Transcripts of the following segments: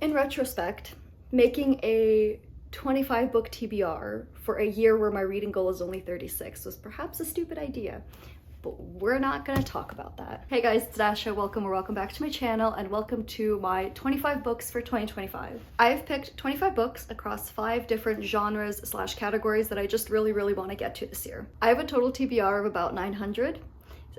In retrospect, making a 25 book TBR for a year where my reading goal is only 36 was perhaps a stupid idea, but we're not gonna talk about that. Hey guys, it's Dasha. Welcome back to my channel, and welcome to my 25 books for 2025. I've picked 25 books across 5 different genres / categories that I just really want to get to this year. I have a total TBR of about 900.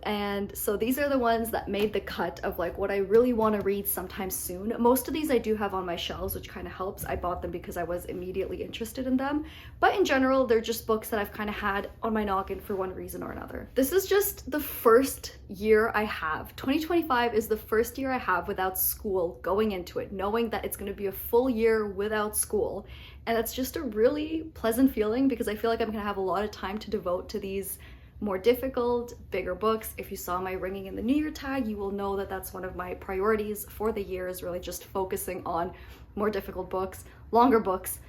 And so these are the ones that made the cut of like what I really want to read sometime soon. Most of these I do have on my shelves, which kind of helps. I bought them because I was immediately interested in them. But in general, they're just books that I've kind of had on my noggin for one reason or another. This is just the first year I have. 2025 is the first year I have without school going into it, knowing that it's going to be a full year without school. And that's just a really pleasant feeling because I feel like I'm going to have a lot of time to devote to these more difficult, bigger books. If you saw my ringing in the new year tag, you will know that that's one of my priorities for the year, is really just focusing on more difficult books, longer books,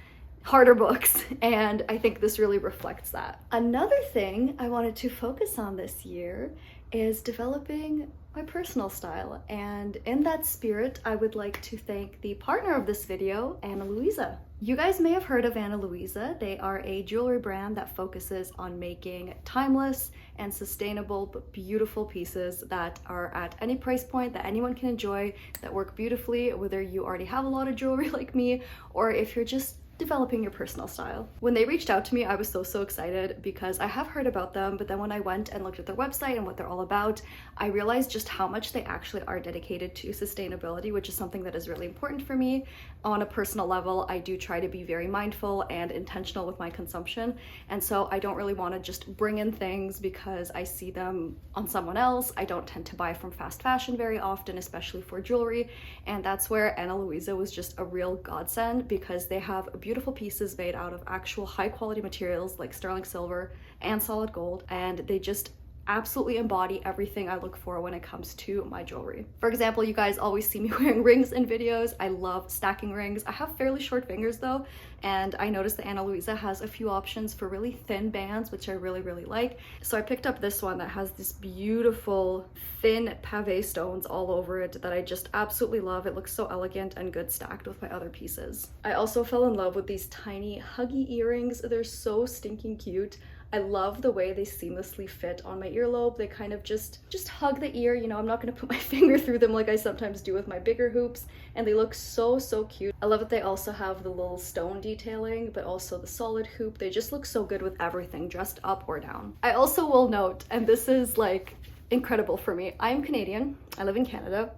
harder books, and I think this really reflects that. Another thing I wanted to focus on this year is developing my personal style, and in that spirit, I would like to thank the partner of this video, Ana Luisa. You guys may have heard of Ana Luisa. They are a jewelry brand that focuses on making timeless and sustainable but beautiful pieces that are at any price point that anyone can enjoy, that work beautifully, whether you already have a lot of jewelry like me, or if you're just developing your personal style. When they reached out to me, I was so excited because I have heard about them, but then when I went and looked at their website and what they're all about, I realized just how much they actually are dedicated to sustainability, which is something that is really important for me. On a personal level, I do try to be very mindful and intentional with my consumption, and so I don't really want to just bring in things because I see them on someone else. I don't tend to buy from fast fashion very often, especially for jewelry, and that's where Ana Luisa was just a real godsend because they have beautiful pieces made out of actual high quality materials like sterling silver and solid gold, and they just absolutely embody everything I look for when it comes to my jewelry. For example, you guys always see me wearing rings in videos. I love stacking rings. I have fairly short fingers though, and I noticed that Ana Luisa has a few options for really thin bands, which I really like. So I picked up this one that has this beautiful thin pave stones all over it that I just absolutely love. It looks so elegant and good stacked with my other pieces. I also fell in love with these tiny huggy earrings. They're so stinking cute. I love the way they seamlessly fit on my earlobe. They kind of just hug the ear, you know. I'm not gonna put my finger through them like I sometimes do with my bigger hoops, and they look so cute. I love that they also have the little stone detailing, but also the solid hoop. They just look so good with everything, dressed up or down. I also will note, and this is like incredible for me, I'm Canadian, I live in Canada,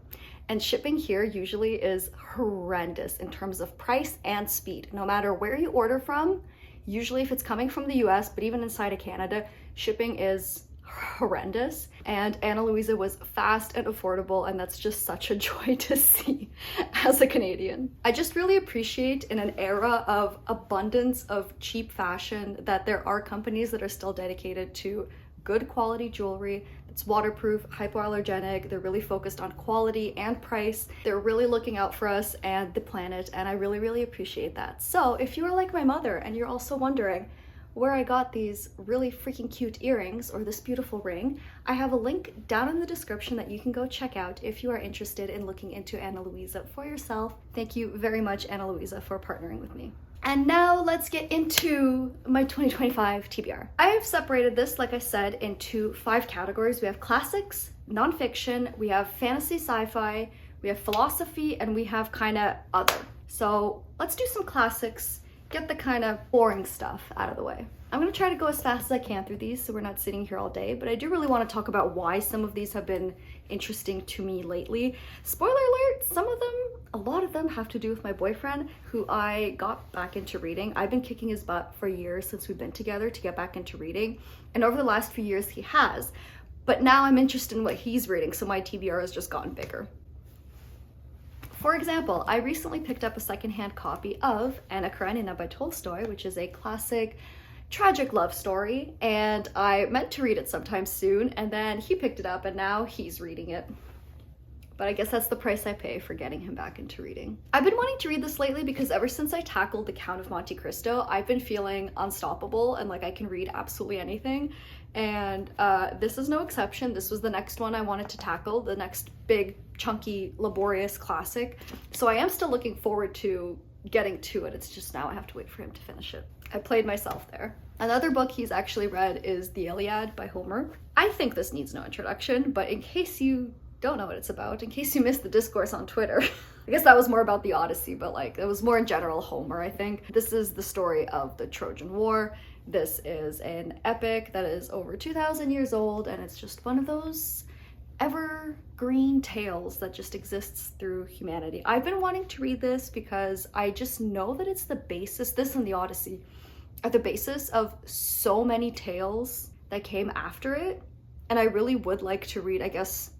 and shipping here usually is horrendous in terms of price and speed. No matter where you order from, usually if it's coming from the US, but even inside of Canada, shipping is horrendous. And Ana Luisa was fast and affordable, and that's just such a joy to see as a Canadian. I just really appreciate, in an era of abundance of cheap fashion, that there are companies that are still dedicated to good quality jewelry. It's waterproof, hypoallergenic. They're really focused on quality and price. They're really looking out for us and the planet, and I really appreciate that. So if you are like my mother and you're also wondering where I got these really freaking cute earrings or this beautiful ring, I have a link down in the description that you can go check out if you are interested in looking into Ana Luisa for yourself. Thank you very much, Ana Luisa, for partnering with me. And now let's get into my 2025 TBR. I have separated this, like I said, into 5 categories. We have classics, nonfiction, we have fantasy sci-fi, we have philosophy, and we have kind of other. So let's do some classics, get the kind of boring stuff out of the way. I'm gonna try to go as fast as I can through these so we're not sitting here all day, but I do really want to talk about why some of these have been interesting to me lately. Spoiler alert, a lot of them have to do with my boyfriend, who I got back into reading. I've been kicking his butt for years since we've been together to get back into reading, and over the last few years he has, but now I'm interested in what he's reading, so my TBR has just gotten bigger. For example, I recently picked up a secondhand copy of Anna Karenina by Tolstoy, which is a classic tragic love story, and I meant to read it sometime soon, and then he picked it up and now he's reading it. But I guess that's the price I pay for getting him back into reading. I've been wanting to read this lately because ever since I tackled The Count of Monte Cristo, I've been feeling unstoppable and like I can read absolutely anything. And this is no exception. This was the next one I wanted to tackle, the next big chunky, laborious classic. So I am still looking forward to getting to it. It's just now I have to wait for him to finish it. I played myself there. Another book he's actually read is The Iliad by Homer. I think this needs no introduction, but in case you don't know what it's about, in case you missed the discourse on Twitter, I guess that was more about the Odyssey, but like it was more in general Homer, I think. This is the story of the Trojan War. This is an epic that is over 2,000 years old, and it's just one of those evergreen tales that just exists through humanity. I've been wanting to read this because I just know that it's the basis, this and the Odyssey, are the basis of so many tales that came after it. And I really would like to read, I guess,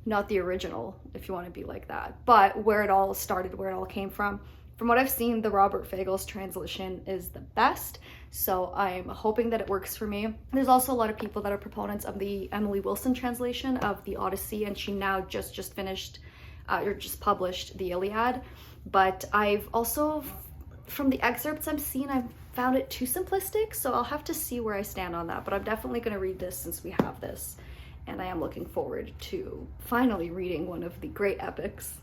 not the original, if you want to be like that, but where it all started, where it all came from. From what I've seen, the Robert Fagles translation is the best, so I'm hoping that it works for me. There's also a lot of people that are proponents of the Emily Wilson translation of the Odyssey, and she now just finished, or just published the Iliad. But I've also, from the excerpts I've seen, I've found it too simplistic, so I'll have to see where I stand on that. But I'm definitely going to read this since we have this, and I am looking forward to finally reading one of the great epics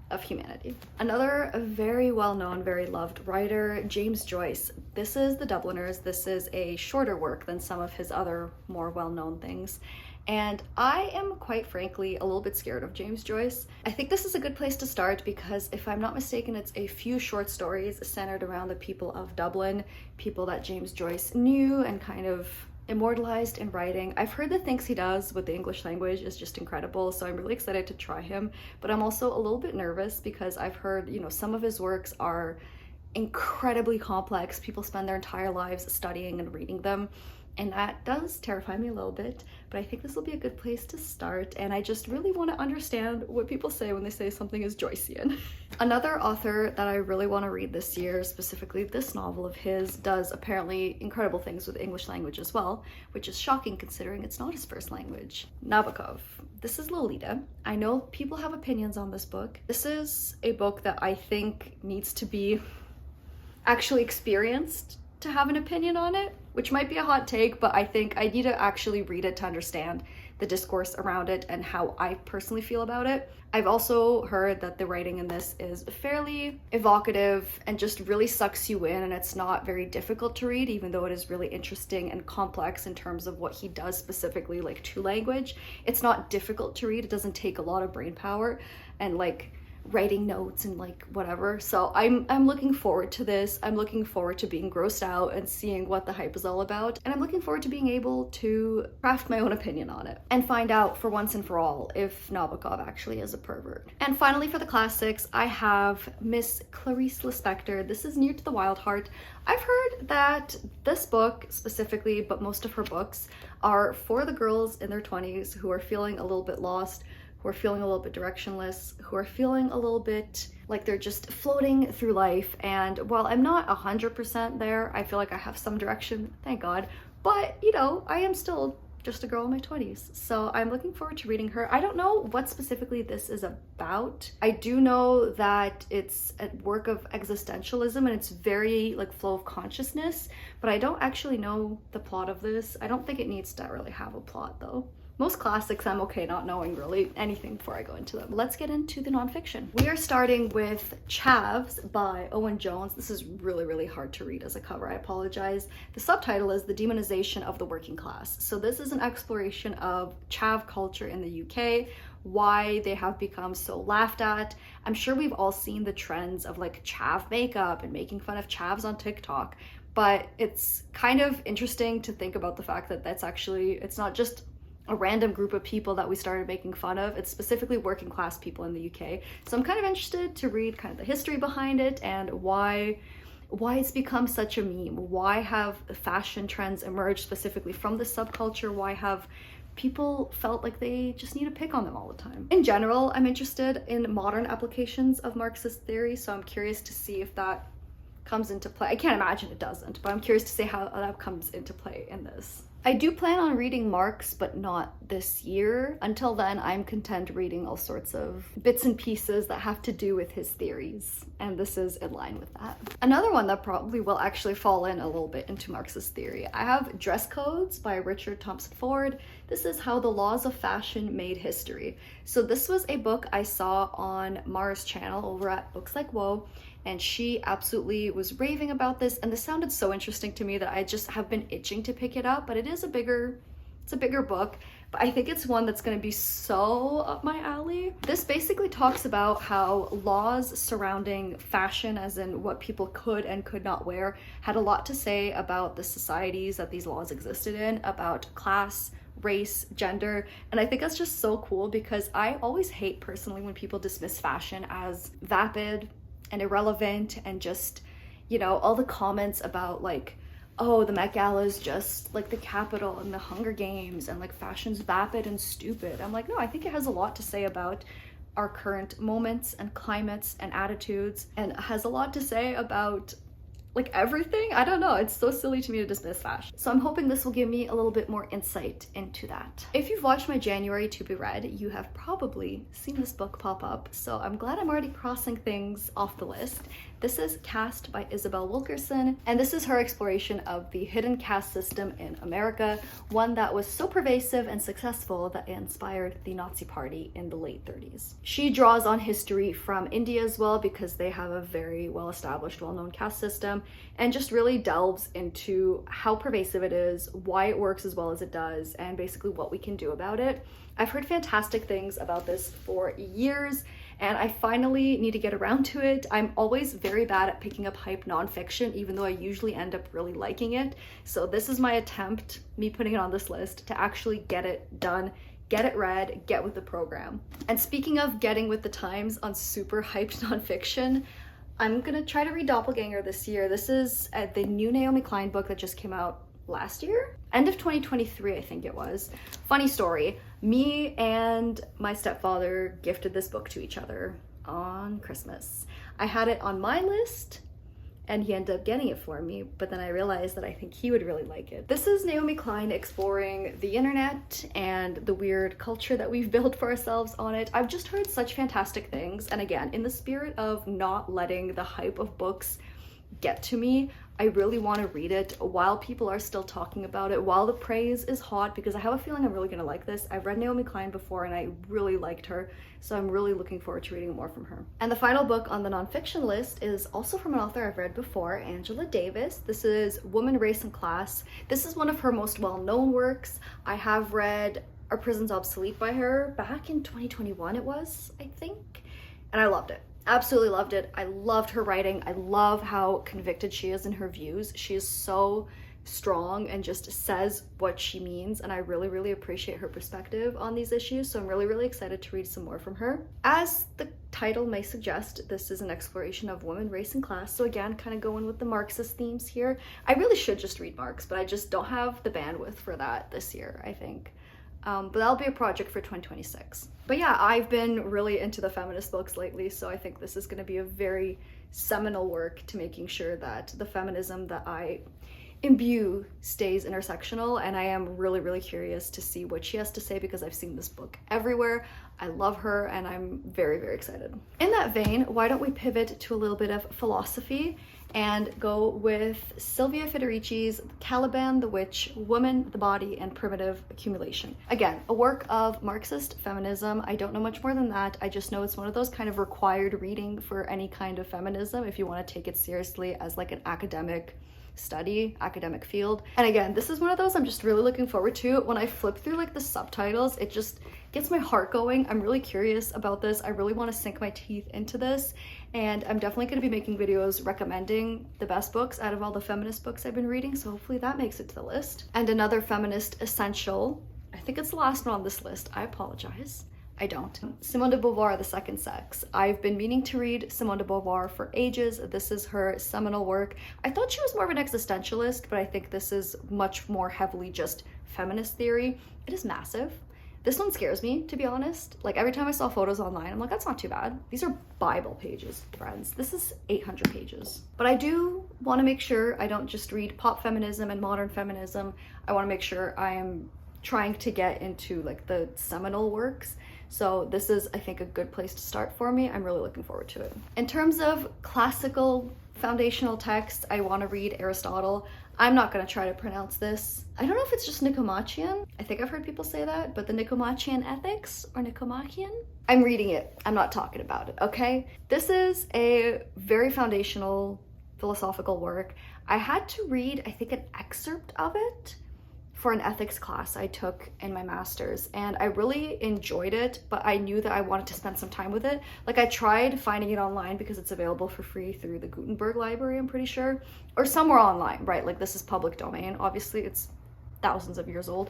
of humanity. Another very well-known, very loved writer, James Joyce. This is The Dubliners. This is a shorter work than some of his other more well-known things. And I am quite frankly a little bit scared of James Joyce. I think this is a good place to start because if I'm not mistaken, it's a few short stories centered around the people of Dublin, people that James Joyce knew and kind of immortalized in writing. I've heard the things he does with the English language is just incredible, so I'm really excited to try him, but I'm also a little bit nervous because I've heard, you know, some of his works are incredibly complex. People spend their entire lives studying and reading them, and that does terrify me a little bit, but I think this will be a good place to start, and I just really want to understand what people say when they say something is Joycean. Another author that I really want to read this year, specifically this novel of his, does apparently incredible things with the English language as well, which is shocking considering it's not his first language. Nabokov. This is Lolita. I know people have opinions on this book. This is a book that I think needs to be actually experienced to have an opinion on it, which might be a hot take, but I think I need to actually read it to understand the discourse around it and how I personally feel about it. I've also heard that the writing in this is fairly evocative and just really sucks you in, and it's not very difficult to read, even though it is really interesting and complex in terms of what he does specifically, like to language. It's not difficult to read. It doesn't take a lot of brain power and like writing notes and like whatever. So I'm looking forward to this. I'm looking forward to being grossed out and seeing what the hype is all about. And I'm looking forward to being able to craft my own opinion on it and find out for once and for all if Nabokov actually is a pervert. And finally, for the classics, I have Miss Clarice Lispector. This is Near to the Wild Heart. I've heard that this book specifically, but most of her books, are for the girls in their 20s who are feeling a little bit lost, who are feeling a little bit directionless, who are feeling a little bit like they're just floating through life. And while I'm not 100% there, I feel like I have some direction, thank God. But, you know, I am still just a girl in my 20s. So I'm looking forward to reading her. I don't know what specifically this is about. I do know that it's a work of existentialism and it's very like flow of consciousness, but I don't actually know the plot of this. I don't think it needs to really have a plot though. Most classics I'm okay not knowing really anything before I go into them. Let's get into the nonfiction. We are starting with Chavs by Owen Jones. This is really, really hard to read as a cover. I apologize. The subtitle is The Demonization of the Working Class. So this is an exploration of Chav culture in the UK, why they have become so laughed at. I'm sure we've all seen the trends of like Chav makeup and making fun of Chavs on TikTok, but it's kind of interesting to think about the fact that it's not just a random group of people that we started making fun of. It's specifically working class people in the UK. So I'm kind of interested to read kind of the history behind it and why it's become such a meme. Why have fashion trends emerged specifically from the subculture? Why have people felt like they just need to pick on them all the time? In general, I'm interested in modern applications of Marxist theory, so I'm curious to see if that comes into play. I can't imagine it doesn't, but I'm curious to see how that comes into play in this. I do plan on reading Marx, but not this year. Until then, I'm content reading all sorts of bits and pieces that have to do with his theories, and this is in line with that. Another one that probably will actually fall in a little bit into Marx's theory, I have Dress Codes by Richard Thompson Ford. This is How the Laws of Fashion Made History. So this was a book I saw on Mara's channel over at Books Like Whoa, and she absolutely was raving about this, and this sounded so interesting to me that I just have been itching to pick it up. But it's a bigger book, but I think it's one that's going to be so up my alley. This basically talks about how laws surrounding fashion, as in what people could and could not wear, had a lot to say about the societies that these laws existed in, about class, race, gender, and I think that's just so cool, because I always hate personally when people dismiss fashion as vapid and irrelevant, and just, you know, all the comments about like, oh, the Met Gala is just like the Capitol and the Hunger Games, and like fashion's vapid and stupid. I'm like, no, I think it has a lot to say about our current moments and climates and attitudes, and has a lot to say about like everything. I don't know, it's so silly to me to dismiss fashion. So I'm hoping this will give me a little bit more insight into that. If you've watched my January to be read, you have probably seen this book pop up, so I'm glad I'm already crossing things off the list. This is Caste by Isabel Wilkerson, and this is her exploration of the hidden caste system in America, one that was so pervasive and successful that it inspired the Nazi Party in the late 30s. She draws on history from India as well, because they have a very well-established, well-known caste system, and just really delves into how pervasive it is, why it works as well as it does, and basically what we can do about it. I've heard fantastic things about this for years, and I finally need to get around to it. I'm always very bad at picking up hype nonfiction, even though I usually end up really liking it. So this is my attempt, me putting it on this list, to actually get it done, get it read, get with the program. And speaking of getting with the times on super hyped nonfiction, I'm gonna try to read Doppelganger this year. This is the new Naomi Klein book that just came out last year? End of 2023, I think it was. Funny story, me and my stepfather gifted this book to each other on Christmas. I had it on my list, and he ended up getting it for me, but then I realized that I think he would really like it. This is Naomi Klein exploring the internet and the weird culture that we've built for ourselves on it. I've just heard such fantastic things, and again, in the spirit of not letting the hype of books get to me, I really want to read it while people are still talking about it, while the praise is hot, because I have a feeling I'm really gonna like this. I've read Naomi Klein before and I really liked her, so I'm really looking forward to reading more from her. And the final book on the nonfiction list is also from an author I've read before, Angela Davis. This is Woman, Race, and Class. This is one of her most well-known works. I have read Are Prisons Obsolete by her back in 2021 it was, I think, and I loved it. Absolutely loved it. I loved her writing. I love how convicted she is in her views. She is so strong and just says what she means, and I really, really appreciate her perspective on these issues, so I'm really, really excited to read some more from her. As the title may suggest, this is an exploration of women, race, and class, so again, kind of going with the Marxist themes here. I really should just read Marx, but I just don't have the bandwidth for that this year, I think. But that'll be a project for 2026. But yeah, I've been really into the feminist books lately, so I think this is going to be a very seminal work to making sure that the feminism that I imbue stays intersectional, and I am really, really curious to see what she has to say, because I've seen this book everywhere. I love her, and I'm very, very excited. In that vein, why don't we pivot to a little bit of philosophy and go with Sylvia Federici's Caliban, the Witch, Woman, the Body, and Primitive Accumulation. Again, a work of Marxist feminism. I don't know much more than that. I just know it's one of those kind of required reading for any kind of feminism if you want to take it seriously as like an academic study, academic field. And again, this is one of those I'm just really looking forward to. When I flip through like the subtitles, it just gets my heart going. I'm really curious about this. I really want to sink my teeth into this, and I'm definitely going to be making videos recommending the best books out of all the feminist books I've been reading, so hopefully that makes it to the list. And another feminist essential, I think it's the last one on this list, I apologize, I don't. Simone de Beauvoir, The Second Sex. I've been meaning to read Simone de Beauvoir for ages. This is her seminal work. I thought she was more of an existentialist, but I think this is much more heavily just feminist theory. It is massive. This one scares me, to be honest. Like every time I saw photos online, I'm like, that's not too bad. These are Bible pages, friends. This is 800 pages. But I do want to make sure I don't just read pop feminism and modern feminism. I want to make sure I am trying to get into like the seminal works. So this is, I think, a good place to start for me. I'm really looking forward to it. In terms of classical foundational text, I want to read Aristotle. I'm not going to try to pronounce this. I don't know if it's just Nicomachean. I think I've heard people say that, but the Nicomachean Ethics or Nicomachean? I'm reading it. I'm not talking about it, okay? This is a very foundational philosophical work. I had to read, I think, an excerpt of it for an ethics class I took in my master's, and I really enjoyed it, but I knew that I wanted to spend some time with it. Like I tried finding it online because it's available for free through the Gutenberg library, I'm pretty sure, or somewhere online, right? Like this is public domain. Obviously it's thousands of years old,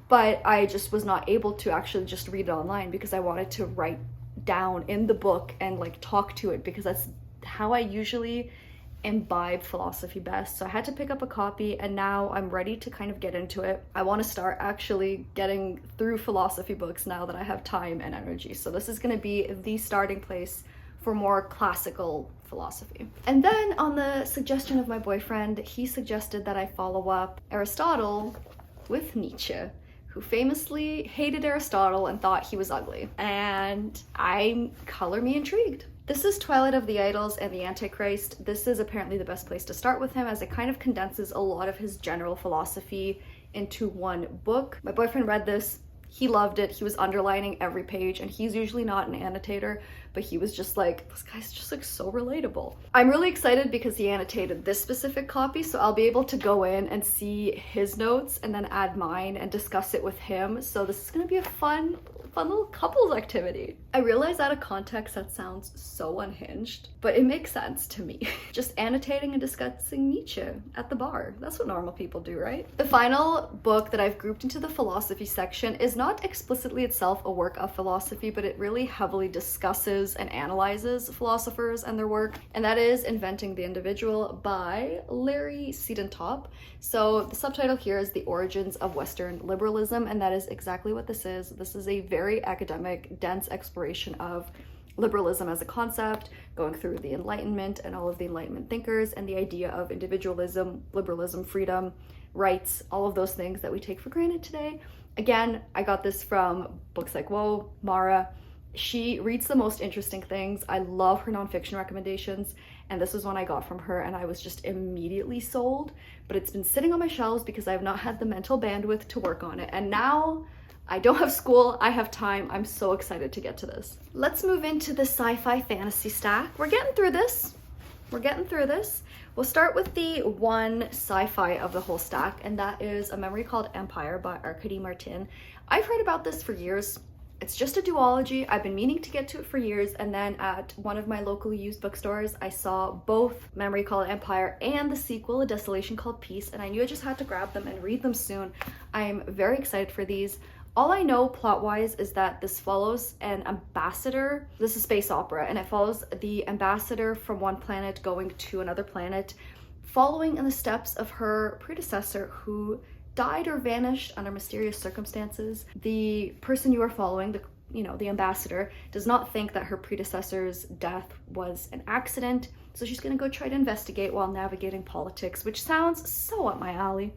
but I just was not able to actually just read it online because I wanted to write down in the book and like talk to it, because that's how I usually imbibe philosophy best. So I had to pick up a copy, and now I'm ready to kind of get into it. I want to start actually getting through philosophy books now that I have time and energy. So this is going to be the starting place for more classical philosophy. And then on the suggestion of my boyfriend, he suggested that I follow up Aristotle with Nietzsche, who famously hated Aristotle and thought he was ugly. And color me intrigued. This is Twilight of the Idols and the Antichrist. This is apparently the best place to start with him, as it kind of condenses a lot of his general philosophy into one book. My boyfriend read this. He loved it. He was underlining every page, and he's usually not an annotator, but he was just like, this guy's just like so relatable. I'm really excited because he annotated this specific copy, so I'll be able to go in and see his notes and then add mine and discuss it with him. So this is gonna be a fun little couples activity. I realize out of context that sounds so unhinged, but it makes sense to me. Just annotating and discussing Nietzsche at the bar. That's what normal people do, right? The final book that I've grouped into the philosophy section is not explicitly itself a work of philosophy, but it really heavily discusses and analyzes philosophers and their work, and that is Inventing the Individual by Larry Siedentop. So the subtitle here is The Origins of Western Liberalism, and that is exactly what this is. This is a very academic, dense exploration of liberalism as a concept, going through the Enlightenment and all of the Enlightenment thinkers, and the idea of individualism, liberalism, freedom, rights, all of those things that we take for granted today. Again, I got this from books like Whoa, Mara. She reads the most interesting things. I love her nonfiction recommendations, and this was one I got from her, and I was just immediately sold. But it's been sitting on my shelves because I have not had the mental bandwidth to work on it, and now I don't have school, I have time. I'm so excited to get to this. Let's move into the sci-fi fantasy stack. We're getting through this. We'll start with the one sci-fi of the whole stack, and that is A Memory Called Empire by Arkady Martin. I've heard about this for years. It's just a duology. I've been meaning to get to it for years, and then at one of my local used bookstores, I saw both Memory Called Empire and the sequel, A Desolation Called Peace, and I knew I just had to grab them and read them soon. I'm very excited for these. All I know plot-wise is that this follows an ambassador. This is a space opera, and it follows the ambassador from one planet going to another planet, following in the steps of her predecessor who died or vanished under mysterious circumstances. The person you are following, the ambassador, does not think that her predecessor's death was an accident, so she's gonna go try to investigate while navigating politics, which sounds so up my alley.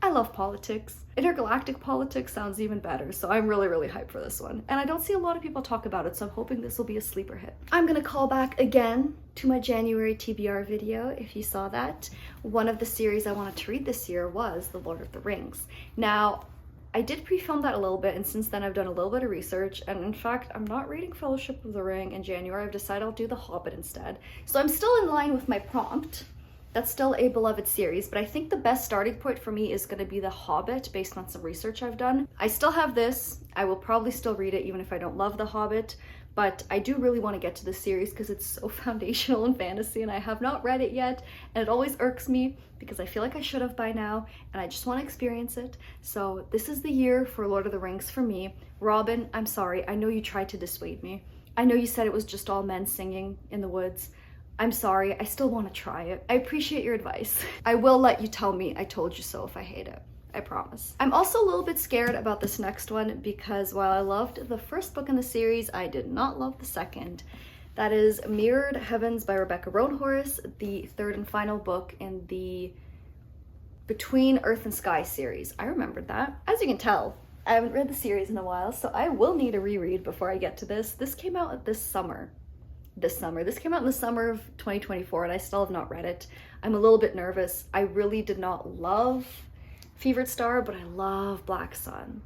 I love politics. Intergalactic politics sounds even better, so I'm really, really hyped for this one. And I don't see a lot of people talk about it, so I'm hoping this will be a sleeper hit. I'm gonna call back again to my January TBR video, if you saw that. One of the series I wanted to read this year was The Lord of the Rings. Now, I did pre-film that a little bit, and since then I've done a little bit of research, and in fact, I'm not reading Fellowship of the Ring in January. I've decided I'll do The Hobbit instead. So I'm still in line with my prompt. That's still a beloved series, but I think the best starting point for me is going to be The Hobbit, based on some research I've done. I still have this. I will probably still read it even if I don't love The Hobbit, but I do really want to get to this series because it's so foundational in fantasy, and I have not read it yet, and it always irks me because I feel like I should have by now, and I just want to experience it. So this is the year for Lord of the Rings for me. Robin, I'm sorry. I know you tried to dissuade me. I know you said it was just all men singing in the woods. I'm sorry, I still want to try it. I appreciate your advice. I will let you tell me I told you so if I hate it. I promise. I'm also a little bit scared about this next one because while I loved the first book in the series, I did not love the second. That is Mirrored Heavens by Rebecca Roanhorse, the third and final book in the Between Earth and Sky series. I remembered that. As you can tell, I haven't read the series in a while, so I will need a reread before I get to this. This came out this summer. This came out in the summer of 2024 and I still have not read it. I'm a little bit nervous. I really did not love Fevered Star, but I love Black Sun.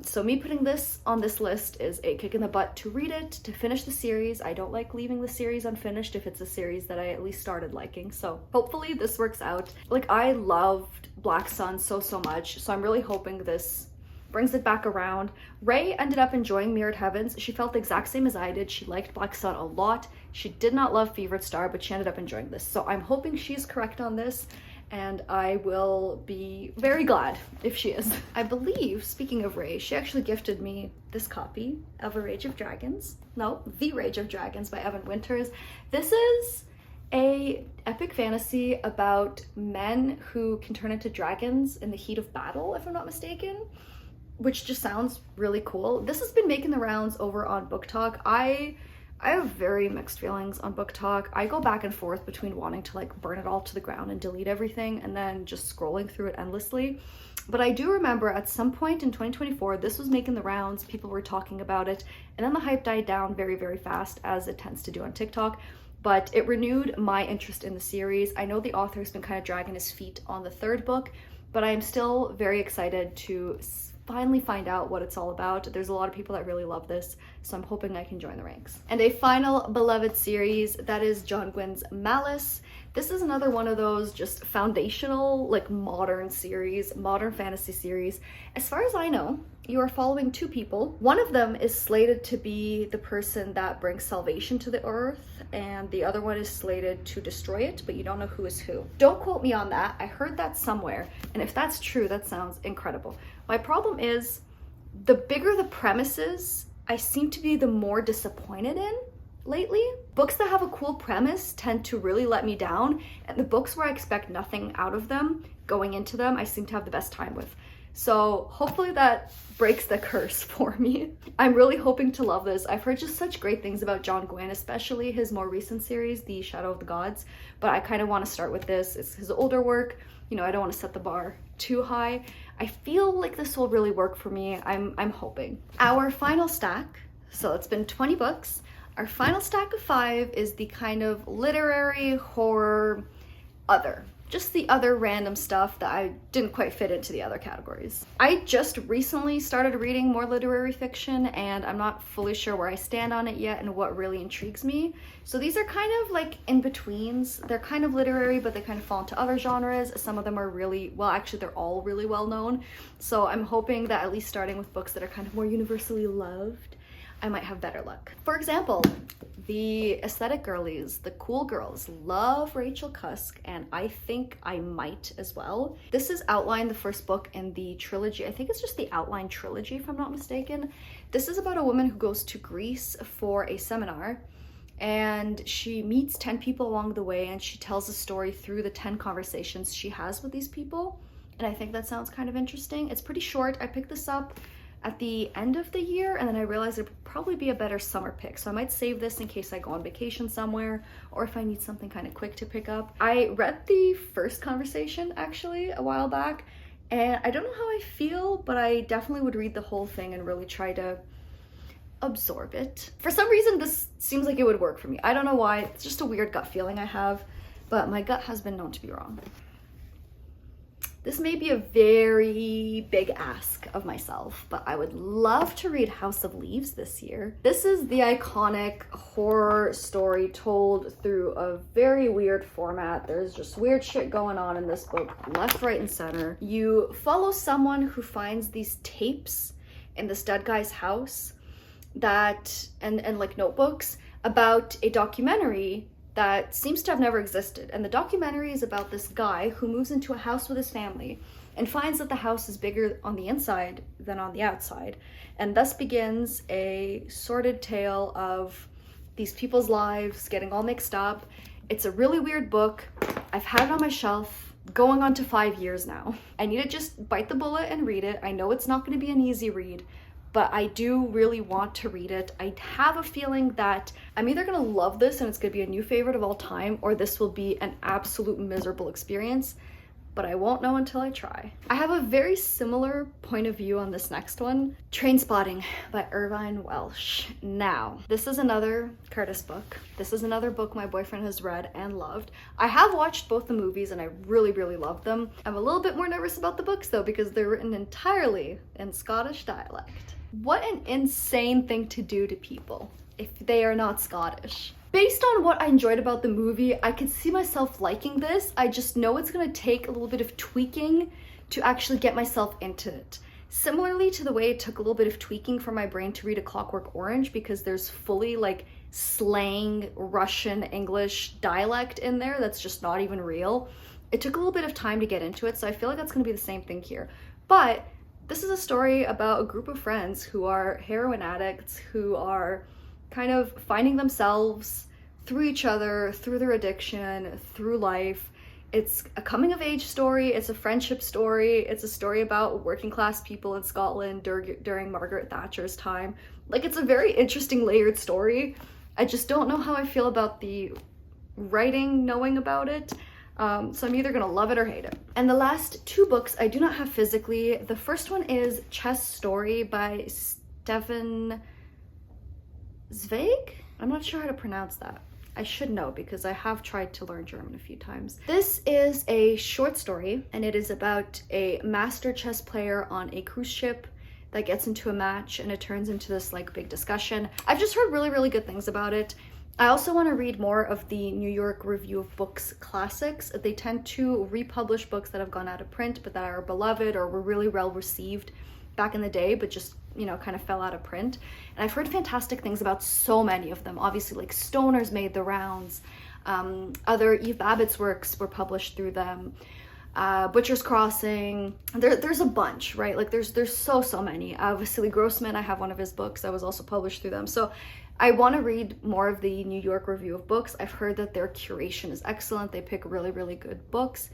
So me putting this on this list is a kick in the butt to read it, to finish the series. I don't like leaving the series unfinished if it's a series that I at least started liking. So hopefully this works out. Like, I loved Black Sun so much. So I'm really hoping this brings it back around. Ray ended up enjoying Mirrored Heavens. She felt the exact same as I did. She liked Black Sun a lot. She did not love Fevered Star, but she ended up enjoying this. So I'm hoping she's correct on this, and I will be very glad if she is. I believe, speaking of Ray, she actually gifted me this copy of The Rage of Dragons by Evan Winters. This is a epic fantasy about men who can turn into dragons in the heat of battle, if I'm not mistaken, which just sounds really cool. This has been making the rounds over on Book Talk. I have very mixed feelings on Book Talk. I go back and forth between wanting to like burn it all to the ground and delete everything and then just scrolling through it endlessly. But I do remember at some point in 2024, this was making the rounds, people were talking about it, and then the hype died down very fast, as it tends to do on TikTok. But it renewed my interest in the series. I know the author's been kind of dragging his feet on the third book, but I am still very excited to finally find out what it's all about. There's a lot of people that really love this, so I'm hoping I can join the ranks. And a final beloved series, that is John Gwynn's Malice. This is another one of those just foundational, like modern fantasy series. As far as I know, you are following two people. One of them is slated to be the person that brings salvation to the earth, and the other one is slated to destroy it, but you don't know who is who. Don't quote me on that. I heard that somewhere, and if that's true, that sounds incredible. My problem is, the bigger the premises, I seem to be the more disappointed in lately. Books that have a cool premise tend to really let me down, and the books where I expect nothing out of them going into them, I seem to have the best time with. So hopefully that breaks the curse for me. I'm really hoping to love this. I've heard just such great things about John Gwynn, especially his more recent series, The Shadow of the Gods, but I kind of want to start with this. It's his older work. You know, I don't want to set the bar too high. I feel like this will really work for me. I'm hoping. Our final stack, so it's been 20 books. Our final stack of 5 is the kind of literary horror other. Just the other random stuff that I didn't quite fit into the other categories. I just recently started reading more literary fiction, and I'm not fully sure where I stand on it yet and what really intrigues me. So these are kind of like in-betweens. They're kind of literary, but they kind of fall into other genres. Some of them are really, well, actually they're all really well known. So I'm hoping that at least starting with books that are kind of more universally loved, I might have better luck. For example, the aesthetic girlies, the cool girls, love Rachel Cusk, and I think I might as well. This is Outline, the first book in the trilogy. I think it's just the Outline trilogy, if I'm not mistaken. This is about a woman who goes to Greece for a seminar, and she meets 10 people along the way, and she tells a story through the 10 conversations she has with these people. And I think that sounds kind of interesting. It's pretty short. I picked this up at the end of the year, and then I realized it would probably be a better summer pick. So I might save this in case I go on vacation somewhere, or if I need something kind of quick to pick up. I read the first conversation actually a while back, and I don't know how I feel, but I definitely would read the whole thing and really try to absorb it. For some reason, this seems like it would work for me. I don't know why, it's just a weird gut feeling I have, but my gut has been known to be wrong. This may be a very big ask of myself, but I would love to read House of Leaves this year. This is the iconic horror story told through a very weird format. There's just weird shit going on in this book, left, right, and center. You follow someone who finds these tapes in this dead guy's house that, and like notebooks, about a documentary that seems to have never existed. And the documentary is about this guy who moves into a house with his family and finds that the house is bigger on the inside than on the outside. And thus begins a sordid tale of these people's lives getting all mixed up. It's a really weird book. I've had it on my shelf going on to 5 years now. I need to just bite the bullet and read it. I know it's not going to be an easy read, but I do really want to read it. I have a feeling that I'm either going to love this and it's going to be a new favorite of all time, or this will be an absolute miserable experience, but I won't know until I try. I have a very similar point of view on this next one, Trainspotting by Irvine Welsh. Now, this is another Curtis book. This is another book my boyfriend has read and loved. I have watched both the movies and I really, really love them. I'm a little bit more nervous about the books though, because they're written entirely in Scottish dialect. What an insane thing to do to people if they are not Scottish. Based on what I enjoyed about the movie, I could see myself liking this. I just know it's gonna take a little bit of tweaking to actually get myself into it. Similarly to the way it took a little bit of tweaking for my brain to read A Clockwork Orange, because there's fully like slang Russian English dialect in there that's just not even real. It took a little bit of time to get into it, so I feel like that's gonna be the same thing here. But this is a story about a group of friends who are heroin addicts, who are kind of finding themselves through each other, through their addiction, through life. It's a coming of age story, it's a friendship story, it's a story about working class people in Scotland during Margaret Thatcher's time. Like, it's a very interesting layered story. I just don't know how I feel about the writing, knowing about it. So I'm either gonna love it or hate it. And the last two books I do not have physically. The first one is Chess Story by Stefan Zweig? I'm not sure how to pronounce that. I should know because I have tried to learn German a few times. This is a short story and it is about a master chess player on a cruise ship that gets into a match and it turns into this like big discussion. I've just heard really, really good things about it. I also want to read more of the New York Review of Books classics. They tend to republish books that have gone out of print but that are beloved or were really well received back in the day, but just, you know, kind of fell out of print. And I've heard fantastic things about so many of them. Obviously, like Stoner's made the rounds. Other Eve Babbitt's works were published through them. Butcher's Crossing. There's a bunch, right? Like there's so many. Vasily Grossman, I have one of his books that was also published through them. So I want to read more of the New York Review of Books. I've heard that their curation is excellent. They pick really, really good books.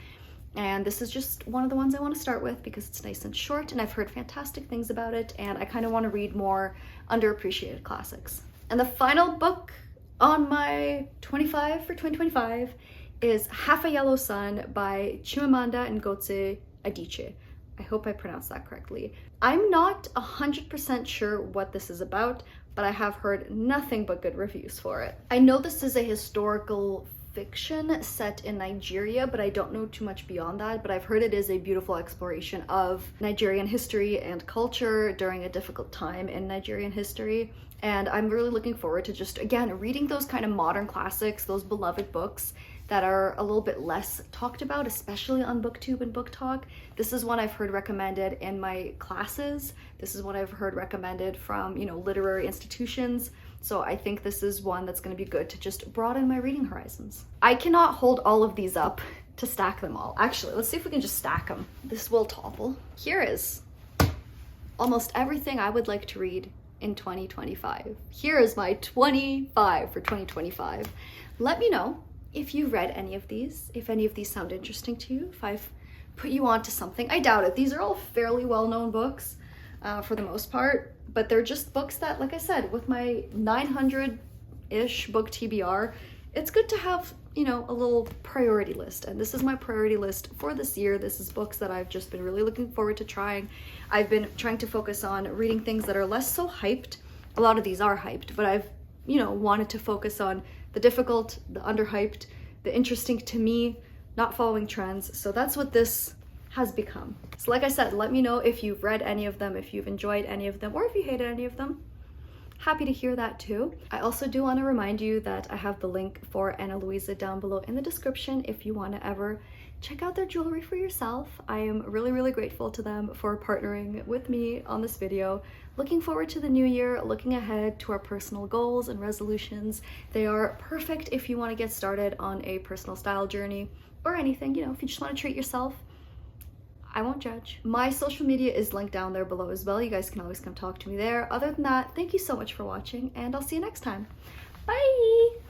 And this is just one of the ones I want to start with because it's nice and short and I've heard fantastic things about it and I kind of want to read more underappreciated classics. And the final book on my 25 for 2025 is Half a Yellow Sun by Chimamanda Ngozi Adichie. I hope I pronounced that correctly. I'm not 100% sure what this is about, but I have heard nothing but good reviews for it. I know this is a historical fiction set in Nigeria, but I don't know too much beyond that, but I've heard it is a beautiful exploration of Nigerian history and culture during a difficult time in Nigerian history. And I'm really looking forward to just, again, reading those kind of modern classics, those beloved books that are a little bit less talked about, especially on BookTube and Book Talk. This is one I've heard recommended in my classes. This is one I've heard recommended from, you know, literary institutions. So I think this is one that's going to be good to just broaden my reading horizons. I cannot hold all of these up to stack them all. Actually, let's see if we can just stack them. This will topple. Here is almost everything I would like to read in 2025. Here is my 25 for 2025. Let me know if you've read any of these, if any of these sound interesting to you, if I've put you onto something. I doubt it. These are all fairly well-known books for the most part, but they're just books that, like I said, with my 900-ish book TBR, it's good to have, you know, a little priority list. And this is my priority list for this year. This is books that I've just been really looking forward to trying. I've been trying to focus on reading things that are less so hyped. A lot of these are hyped, but I've, you know, wanted to focus on the difficult, the underhyped, the interesting to me, not following trends. So that's what this has become. So like I said, let me know if you've read any of them, if you've enjoyed any of them, or if you hated any of them. Happy to hear that too. I also do want to remind you that I have the link for Ana Luisa down below in the description if you want to ever check out their jewelry for yourself. I am really, really grateful to them for partnering with me on this video. Looking forward to the new year, looking ahead to our personal goals and resolutions. They are perfect if you want to get started on a personal style journey or anything, you know, if you just want to treat yourself. I won't judge. My social media is linked down there below as well. You guys can always come talk to me there. Other than that, thank you so much for watching and I'll see you next time. Bye!